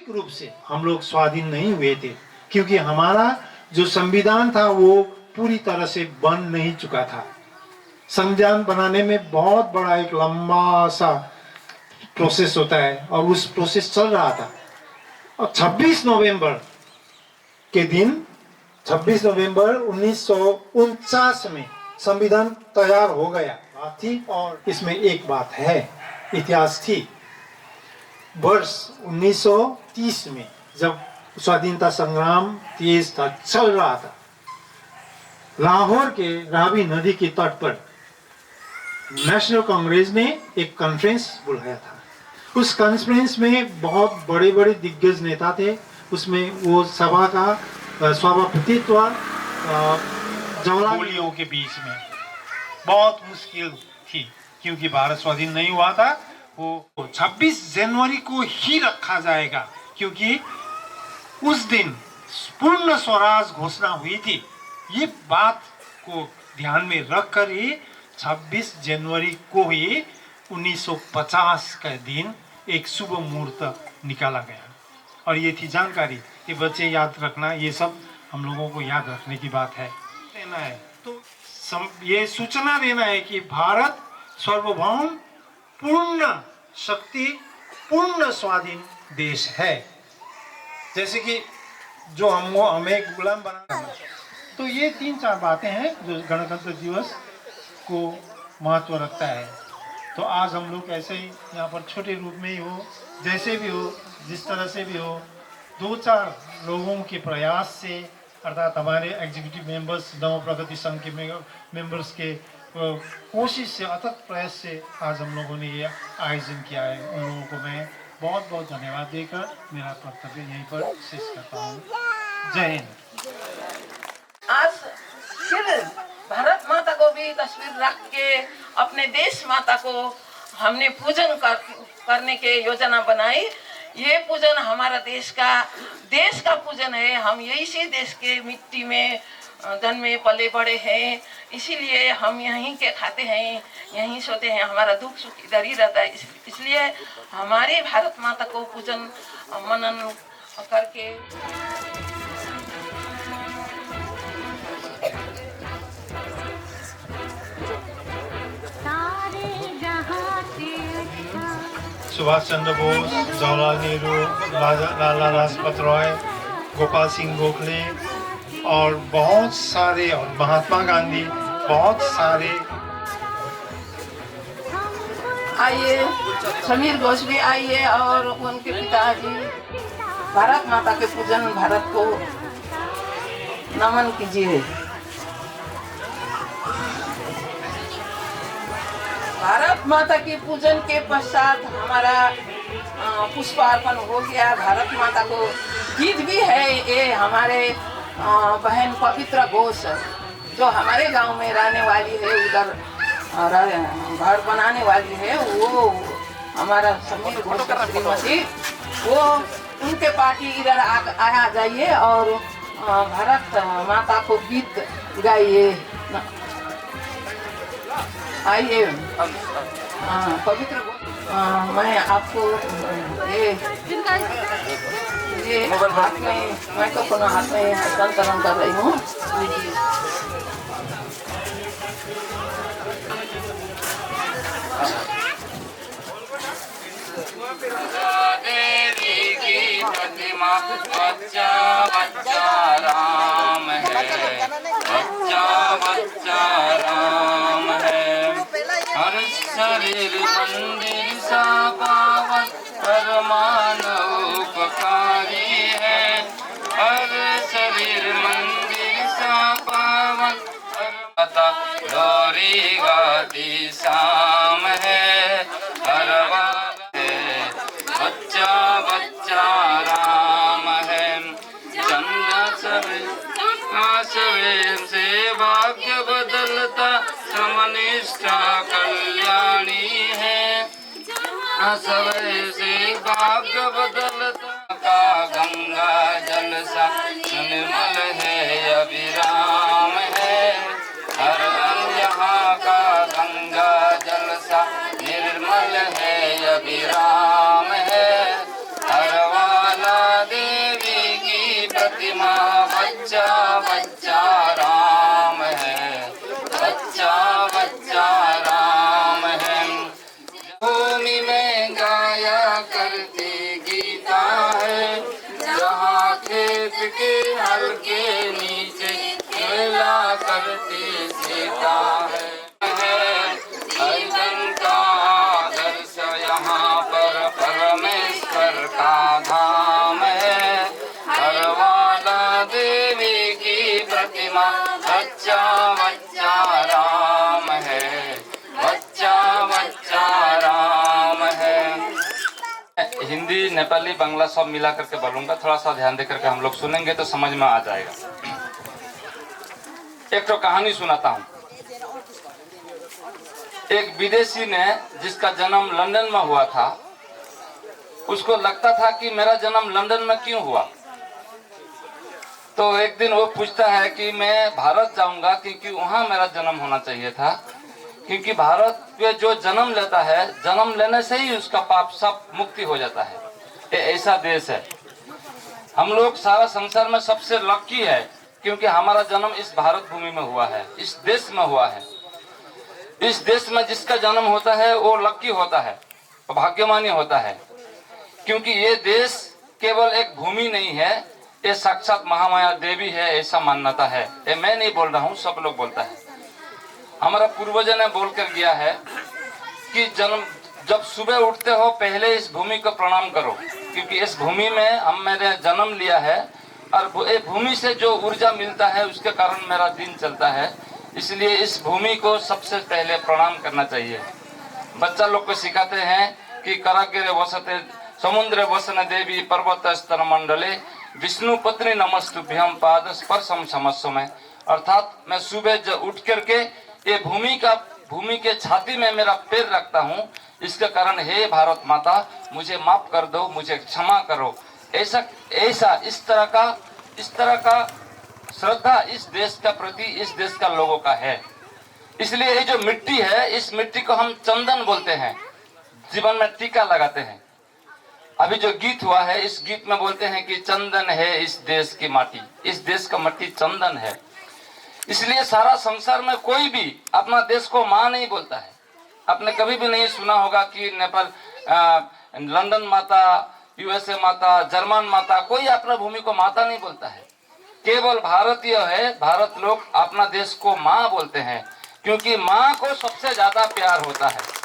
आर्थिक रूप से हम लोग स्वाधीन नहीं हुए थे, क्योंकि हमारा जो संविधान था वो पूरी तरह से बन नहीं चुका था। संविधान बनाने में बहुत बड़ा एक लंबा सा प्रोसेस होता है और उस प्रोसेस चल रहा था। और 26 नवंबर के दिन, 26 नवंबर 1949 में संविधान तैयार हो गया बात थी। और इसमें एक बात है, इतिहास थी। वर्ष 1930 में जब स्वाधीनता संग्राम तेज था, चल रहा था, लाहौर के रावी नदी के तट पर नेशनल कांग्रेस ने एक कॉन्फ्रेंस बुलाया था। उस कॉन्फ्रेंस में बहुत बड़े बड़े दिग्गज नेता थे। उसमें वो सभा का सभापतित्व जवाहरलाल नेहरू के बीच में बहुत मुश्किल थी, क्योंकि भारत स्वाधीन नहीं हुआ था। वो 26 जनवरी को ही रखा जाएगा, क्योंकि उस दिन पूर्ण स्वराज घोषणा हुई थी। ये बात को ध्यान में रखकर ही 26 जनवरी को ही 1950 का दिन एक शुभ मुहूर्त निकाला गया। और ये थी जानकारी, ये बच्चे याद रखना, ये सब हम लोगों को याद रखने की बात है। देना है तो ये सूचना देना है कि भारत सार्वभौम, पूर्ण शक्ति, पूर्ण स्वाधीन देश है। जैसे कि जो हमें गुलाम बना, तो ये 3-4 बातें हैं जो गणतंत्र दिवस को महत्व रखता है। तो आज हम लोग ऐसे ही यहाँ पर छोटे रूप में ही हो, जैसे भी हो, जिस तरह से भी हो, 2-4 लोगों के प्रयास से, अर्थात हमारे एग्जीक्यूटिव मेंबर्स, नव प्रगति संघ के मेंबर्स के कोशिश से, अथक प्रयास से आज हम लोगों ने ये आयोजन किया है। उन लोगों को मैं बहुत बहुत धन्यवाद देकर मेरा कर्तव्य यहीं पर शेष करता हूँ। जय हिंद। आज फिर भारत माता को भी तस्वीर रख के अपने देश माता को हमने पूजन करने के योजना बनाई। ये पूजन हमारा देश का पूजन है। हम इसी देश के मिट्टी में जन्मे पले बड़े हैं, इसीलिए हम यहीं के खाते हैं, यहीं सोते हैं, हमारा दुख सुख इधर ही रहता है। इसलिए हमारी भारत माता को पूजन मनन करके सुभाष चंद्र बोस, जवाहरलाल नेहरू, लाला लाजपत राय, गोपाल सिंह गोखले और बहुत सारे, और महात्मा गांधी, बहुत सारे। आइए, समीर घोष भी आइए और उनके पिताजी। भारत माता के पूजन, भारत को नमन कीजिए। भारत माता के पूजन के पश्चात हमारा पुष्पार्पण हो गया। भारत माता को गीत भी है। ये हमारे बहन पवित्र घोष जो हमारे गांव में रहने वाली है, उधर घर बनाने वाली है, वो हमारा समीर घोष का श्रीमती, वो उनके पार्टी इधर आ जाइए और भारत माता को गीत गाइए। आइए पवित्र मैं आपको ये हाथ में माइक्रोफोन हाथ में संतरण कर रही हूँ। देवी की प्रतिमा बच्चा बच्चा राम है, बच्चा बच्चा राम है। हर शरीर मंदिर सा पावन, परमानव उपकारी है। हर शरीर मंदिर सा पावन, परमाता गौरी गाती शाम है। हर बच्चा बच्चा राम है। चंद्र सवेर से भाग्य बदलता, समनिष्ठा कल्याणी है। सवेर से भाग्य बदलता का गंगा जल सा निर्मल है, अविराम है। हर यहाँ का गंगा जल सा निर्मल है, अविराम है। हर वाला बच्चा राम है, बच्चा बच्चा राम है। भूमि में गाया करती गीता है, जहाँ खेत के हल के नीचे खेला करती सीता है। अर्जुन का आदर्श यहाँ पर परमेश्वर का धाम है। हरवाला देवी की प्रतिमा, बच्चा बच्चा राम है, बच्चा बच्चा राम है। हिंदी, नेपाली, बांग्ला सब मिला करके बोलूंगा, थोड़ा सा ध्यान दे करके हम लोग सुनेंगे तो समझ में आ जाएगा। एक तो कहानी सुनाता हूँ। एक विदेशी ने, जिसका जन्म लंदन में हुआ था, उसको लगता था कि मेरा जन्म लंदन में क्यों हुआ। तो एक दिन वो पूछता है कि मैं भारत जाऊंगा क्योंकि वहां मेरा जन्म होना चाहिए था, क्योंकि भारत में जो जन्म लेता है, जन्म लेने से ही उसका पाप सब मुक्ति हो जाता है। ये ऐसा देश है। हम लोग सारा संसार में सबसे लकी है क्योंकि हमारा जन्म इस भारत भूमि में हुआ है, इस देश में हुआ है। इस देश में जिसका जन्म होता है वो लकी होता है, भाग्यमानी होता है, क्योंकि ये देश केवल एक भूमि नहीं है, ये साक्षात महामाया देवी है, ऐसा मान्यता है। ये मैं नहीं बोल रहा हूँ, सब लोग बोलता है। हमारा पूर्वजों ने बोल कर गया है कि जब सुबह उठते हो पहले इस भूमि को प्रणाम करो, क्योंकि इस भूमि में हम मैंने जन्म लिया है और ये भूमि से जो ऊर्जा मिलता है उसके कारण मेरा दिन चलता है, इसलिए इस भूमि को सबसे पहले प्रणाम करना चाहिए। बच्चा लोग को सिखाते हैं कि करागिरे वसते समुद्र वसन देवी पर्वत स्तर मंडले विष्णु पत्नी नमस्तुभ्यम पाद स्पर्शम समस्व में। अर्थात मैं सुबह उठ करके ये भूमि के छाती में मेरा पैर रखता हूँ, इसके कारण हे भारत माता मुझे माफ कर दो, मुझे क्षमा करो। ऐसा इस तरह का श्रद्धा इस देश का प्रति, इस देश का लोगों का है। इसलिए ये जो मिट्टी है, इस मिट्टी को हम चंदन बोलते हैं, जीवन में टीका लगाते हैं। अभी जो गीत हुआ है, इस गीत में बोलते हैं कि चंदन है इस देश की माटी, इस देश का मिट्टी चंदन है। इसलिए सारा संसार में कोई भी अपना देश को माँ नहीं बोलता है। आपने कभी भी नहीं सुना होगा कि नेपाल, लंदन माता, यूएसए माता, जर्मन माता, कोई अपना भूमि को माता नहीं बोलता है। केवल भारतीय है, भारत लोग अपना देश को माँ बोलते हैं, क्योंकि माँ को सबसे ज्यादा प्यार होता है।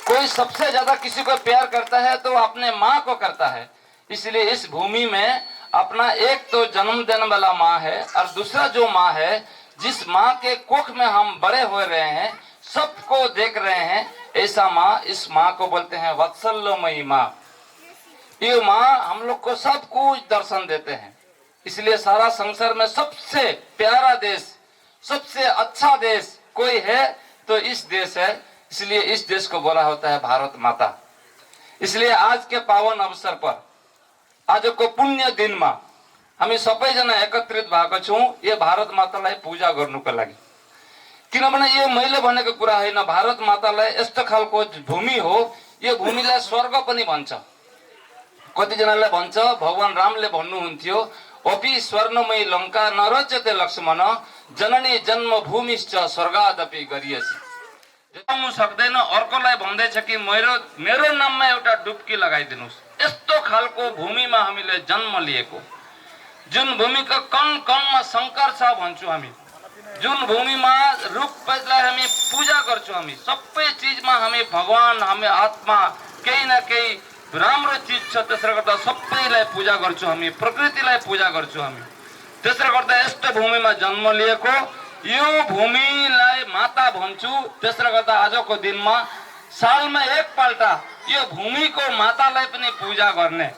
कोई सबसे ज्यादा किसी को प्यार करता है तो अपने माँ को करता है। इसलिए इस भूमि में अपना एक तो जन्म देने वाला माँ है और दूसरा जो माँ है, जिस माँ के कोख में हम बड़े हो रहे हैं, सबको देख रहे हैं, ऐसा माँ, इस माँ को बोलते हैं वत्सल्यमयी माँ। ये माँ हम लोग को सब कुछ दर्शन देते हैं। इसलिए सारा संसार में सबसे प्यारा देश, सबसे अच्छा देश कोई है तो इस देश है। इसलिए इस देश को बोला होता है भारत माता। इसलिए आज के पावन अवसर पर, आज को पुण्य दिन में हामी सबैजना एकत्रित भएको छौं यो भारत मातालाई पूजा गर्नुको लागि। किनभने यो मैले भनेको कुरा होइन, भारत मातालाई यस्तो खालको भूमि हो, यो भूमिलाई स्वर्ग पनि भन्छ। कतिजनाले भन्छ, भगवान रामले भन्नुहुन्थ्यो, अपि स्वर्णमयी लंका नरच्यते लक्ष्मण जननी जन्मभूमिश्च स्वर्गादपि गरियसी। जन्म सक्दैन, अर्कोलाई भन्दैछ कि मेरो नाममा एउटा डुबकी लगाइदिनुस्। यस्तो खालको भूमिमा हामीले जन्म लिएको, जुन भूमिको कण कणमा शंकर छ भन्छौं हामी, जुन भूमिमा रुखलाई हामी पूजा गर्छौं, हामी सबै चीजमा हामी भगवान, हामी आत्मा, केही न केही राम्रो चीज छ, त्यसले गर्दा सबैलाई पूजा गर्छौं, हामी प्रकृतिलाई पूजा गर्छौं। हामी त्यसले गर्दा यस्तो भूमिमा जन्म लिएको, यो भूमिलाई माता भन्छु। त्यसले गर्दा आजको दिनमा सालमा एकपल्ट यो भूमिको मातालाई पनि पूजा गर्ने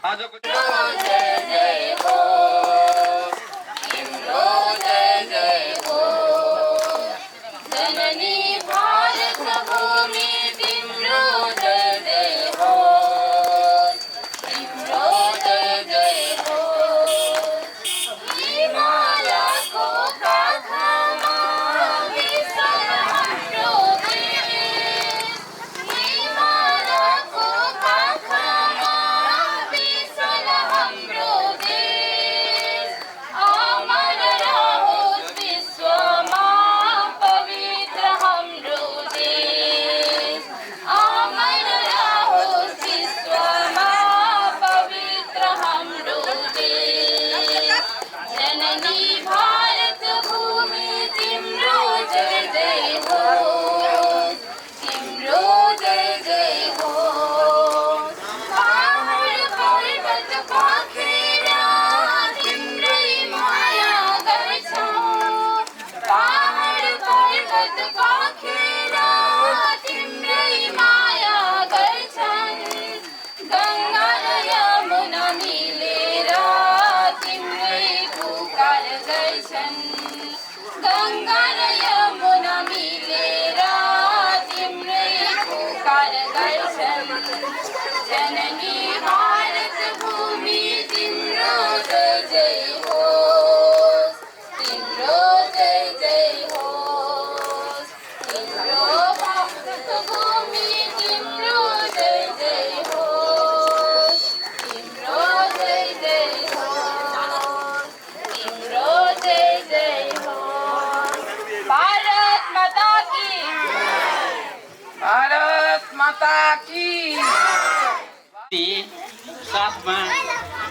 आजको पाखेर तिम्रै माया गर्छौं पहाड पर्वत पाखेर तिम्रै माया गर्छन् गङ्गा र यमुना मिलेर तिम्रै पुकार गर्छन् गङ्गा र यमुना मिलेर तिम्रै पुकार गर्छन् जननी भारत भूमि तिम्रो जय जय होस् तिम्रो जय जय होस् तिम्रो भारत भूमि तिम्रो जय जय होस् तिम्रो जय जय होस् तिम्रो जय जय होस् भारत माता की भारत माता की साथमा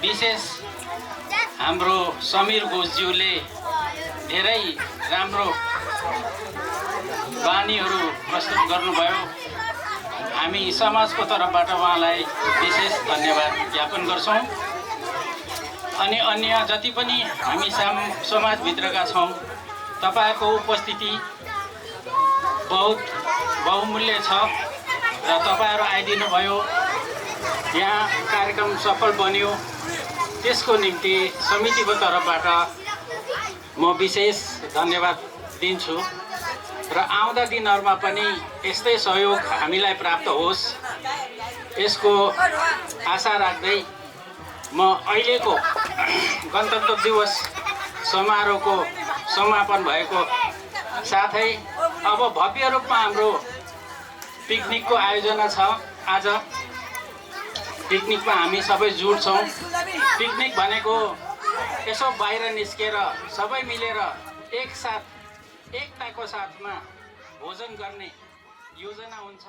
विशेष हाम्रो समीर घोषज्यूले धेरै राम्रो बानीहरू प्रस्तुत गर्नुभयो। हामी समाजको तर्फबाट उहाँलाई विशेष धन्यवाद ज्ञापन गर्छौँ। अनि अन्य जति पनि हामी समाजभित्रका छौँ, तपाईँहरूको उपस्थिति बहुत बहुमूल्य छ र तपाईँहरू आइदिनु भयो। यहाँ कार्यक्रम सफल बन्यो, त्यसको निम्ति समितिको तर्फबाट म विशेष धन्यवाद दिन्छु र आउँदा दिनहरूमा पनि यस्तै सहयोग हामीलाई प्राप्त होस् यसको आशा राख्दै म अहिलेको गणतन्त्र दिवस समारोहको समापन भएको साथै अब भव्य रूपमा हाम्रो पिकनिकको आयोजना छ। आज पिकनिकमा हामी सबै जुट्छौँ। पिकनिक भनेको यसो बाहिर निस्केर सबै मिलेर एकसाथ एकताको साथमा भोजन गर्ने योजना हुन्छ।